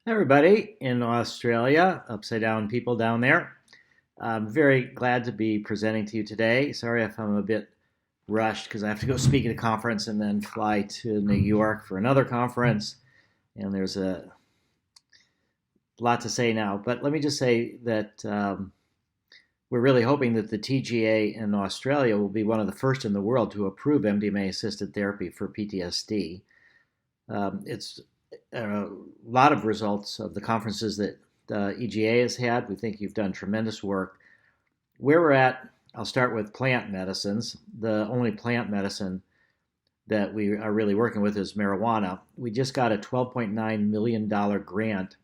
Everybody in Australia, upside down people down there. I'm very glad to be presenting to you today. Sorry if I'm a bit rushed because I have to go speak at a conference and then fly to New York for another conference. And there's a lot to say now. But let me just say that we're really hoping that the TGA in Australia will be one of the first in the world to approve MDMA assisted therapy for PTSD. It's a lot of results of the conferences that EGA has had. We think you've done tremendous work. Where we're at, I'll start with plant medicines. The only plant medicine that we are really working with is marijuana. We just got a $12.9 million grant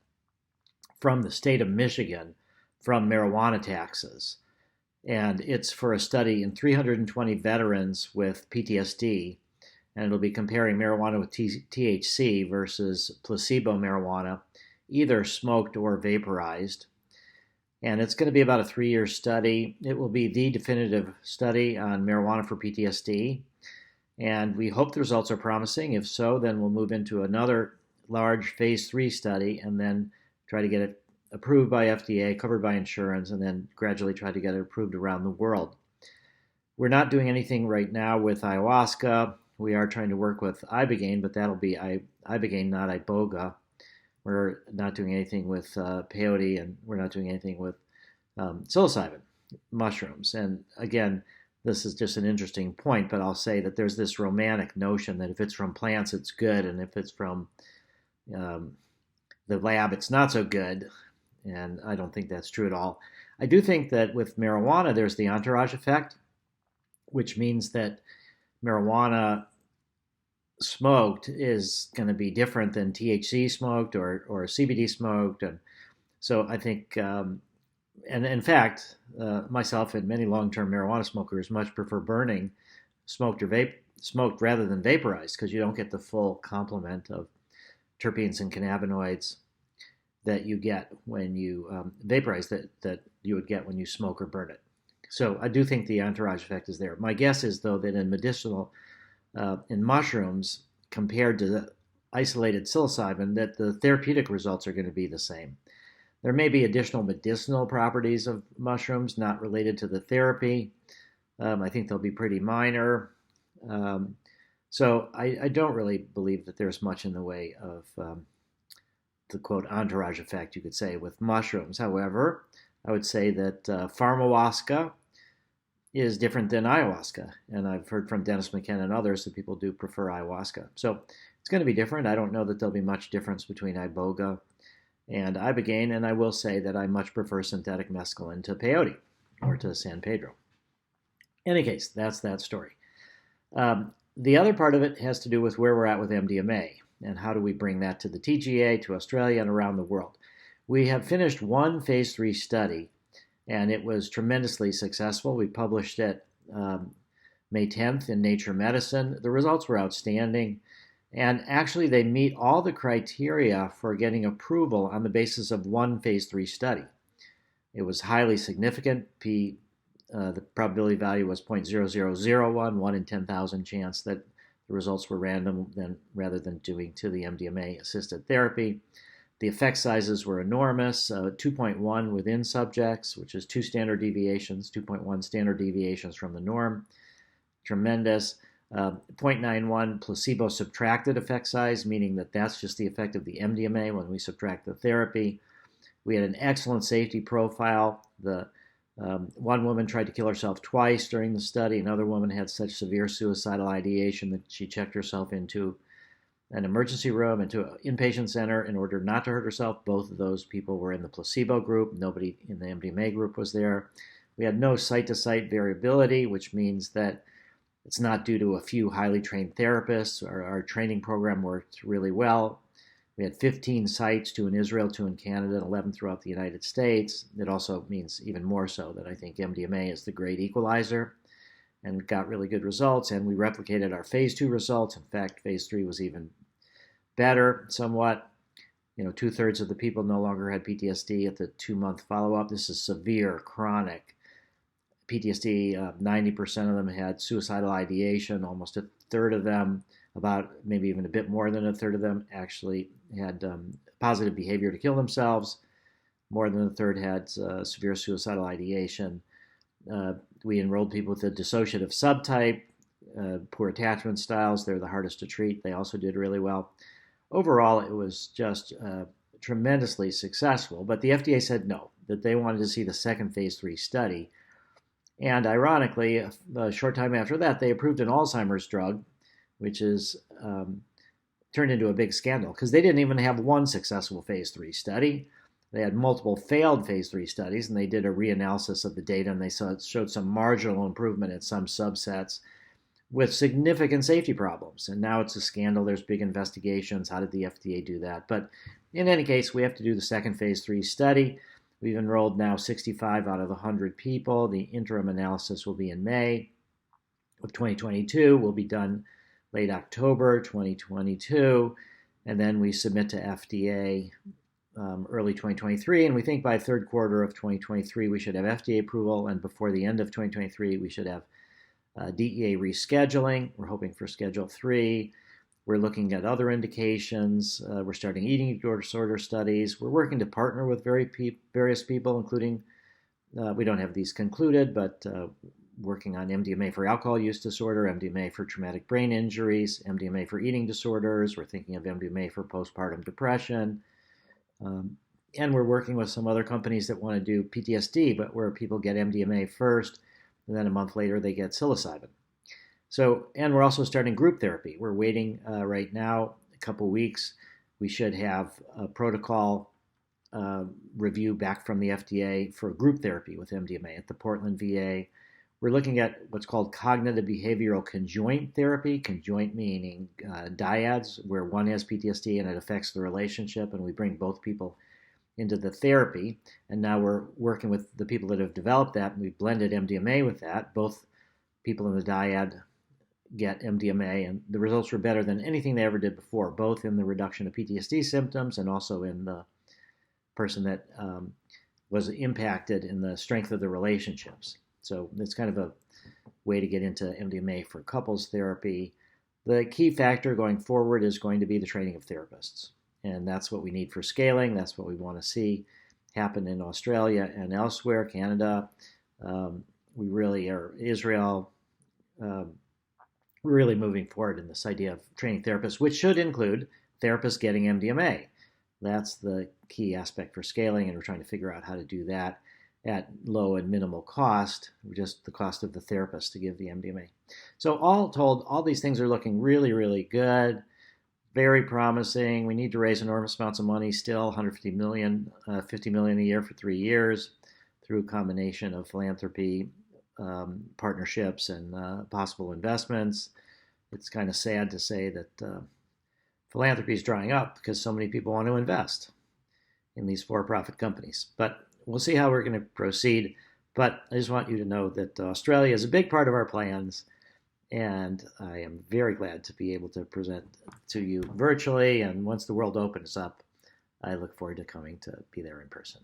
from the state of Michigan from marijuana taxes. And it's for a study in 320 veterans with PTSD, and it'll be comparing marijuana with THC versus placebo marijuana, either smoked or vaporized. And it's going to be about a 3-year study. It will be the definitive study on marijuana for PTSD. And we hope the results are promising. If so, then we'll move into another large phase 3 study and then try to get it approved by FDA, covered by insurance, and then gradually try to get it approved around the world. We're not doing anything right now with ayahuasca. We are trying to work with ibogaine, but that'll be ibogaine, not iboga. We're not doing anything with peyote, and we're not doing anything with psilocybin, mushrooms. And again, this is just an interesting point, but I'll say that there's this romantic notion that if it's from plants, it's good, and if it's from the lab, it's not so good. And I don't think that's true at all. I do think that with marijuana, there's the entourage effect, which means that marijuana smoked is going to be different than THC smoked or CBD smoked. And so I think, and in fact, myself and many long-term marijuana smokers much prefer burning smoked or smoked rather than vaporized because you don't get the full complement of terpenes and cannabinoids that you get when you vaporize that you would get when you smoke or burn it. So I do think the entourage effect is there. My guess is, though, that in medicinal, in mushrooms, compared to the isolated psilocybin, that the therapeutic results are going to be the same. There may be additional medicinal properties of mushrooms not related to the therapy. I think they'll be pretty minor. So I don't really believe that there's much in the way of the quote entourage effect, you could say, with mushrooms. However, I would say that pharmahuasca is different than ayahuasca. And I've heard from Dennis McKenna and others that people do prefer ayahuasca. So it's going to be different. I don't know that there'll be much difference between iboga and ibogaine. And I will say that I much prefer synthetic mescaline to peyote or to San Pedro. In any case, that's that story. The other part of it has to do with where we're at with MDMA and how do we bring that to the TGA, to Australia, and around the world. We have finished one phase 3 study, and it was tremendously successful. We published it May 10th in Nature Medicine. The results were outstanding, and actually they meet all the criteria for getting approval on the basis of one phase 3 study. It was highly significant. The probability value was 0.0001, 1 in 10,000 chance that the results were random rather than due to the MDMA-assisted therapy. The effect sizes were enormous, 2.1 within subjects, which is 2 standard deviations, 2.1 standard deviations from the norm. Tremendous. 0.91 placebo-subtracted effect size, meaning that that's just the effect of the MDMA when we subtract the therapy. We had an excellent safety profile. One woman tried to kill herself twice during the study. Another woman had such severe suicidal ideation that she checked herself into an emergency room, into an inpatient center in order not to hurt herself. Both of those people were in the placebo group. Nobody in the MDMA group was there. We had no site-to-site variability, which means that it's not due to a few highly trained therapists. Our training program worked really well. We had 15 sites, 2 in Israel, 2 in Canada, and 11 throughout the United States. It also means even more so that I think MDMA is the great equalizer and got really good results. And we replicated our phase 2 results. In fact, phase 3 was even better somewhat. 2/3 of the people no longer had PTSD at the 2-month follow-up. This is severe, chronic PTSD. 90% of them had suicidal ideation. Almost a third of them, about maybe even a bit more than a third of them, actually had positive behavior to kill themselves. More than a third had severe suicidal ideation. We enrolled people with a dissociative subtype, poor attachment styles. They're the hardest to treat. They also did really well. Overall, it was just tremendously successful, but the FDA said no, that they wanted to see the second phase 3 study. And ironically, a short time after that, they approved an Alzheimer's drug, which is turned into a big scandal because they didn't even have one successful phase 3 study. They had multiple failed phase 3 studies, and they did a reanalysis of the data, and they showed some marginal improvement in some subsets with significant safety problems. And now it's a scandal. There's big investigations. How did the FDA do that? But in any case, we have to do the second phase 3 study. We've enrolled now 65 out of 100 people. The interim analysis will be in May of 2022. Will be done late October 2022. And then we submit to FDA early 2023. And we think by third quarter of 2023, we should have FDA approval. And before the end of 2023, we should have DEA rescheduling. We're hoping for Schedule 3. We're looking at other indications. We're starting eating disorder studies. We're working to partner with various people, including, we don't have these concluded, but working on MDMA for alcohol use disorder, MDMA for traumatic brain injuries, MDMA for eating disorders. We're thinking of MDMA for postpartum depression. And we're working with some other companies that want to do PTSD, but where people get MDMA first, and then a month later they get psilocybin. So, and we're also starting group therapy. We're waiting right now a couple weeks. We should have a protocol review back from the FDA for group therapy with MDMA at the Portland VA. We're looking at what's called cognitive behavioral conjoint therapy, conjoint meaning dyads, where one has PTSD and it affects the relationship, and we bring both people into the therapy. And now we're working with the people that have developed that, and we've blended MDMA with that. Both people in the dyad get MDMA, and the results were better than anything they ever did before, both in the reduction of PTSD symptoms and also in the person that was impacted in the strength of the relationships. So it's kind of a way to get into MDMA for couples therapy. The key factor going forward is going to be the training of therapists. And that's what we need for scaling. That's what we want to see happen in Australia and elsewhere, Canada. We really are, Israel. We're really moving forward in this idea of training therapists, which should include therapists getting MDMA. That's the key aspect for scaling, and we're trying to figure out how to do that at low and minimal cost, just the cost of the therapist to give the MDMA. So all told, all these things are looking really, really good, very promising. We need to raise enormous amounts of money still, 150 million, 50 million a year for 3 years through a combination of philanthropy, partnerships, and possible investments. It's kind of sad to say that philanthropy is drying up because so many people want to invest in these for-profit companies. But we'll see how we're going to proceed. But I just want you to know that Australia is a big part of our plans, and I am very glad to be able to present to you virtually. And once the world opens up, I look forward to coming to be there in person.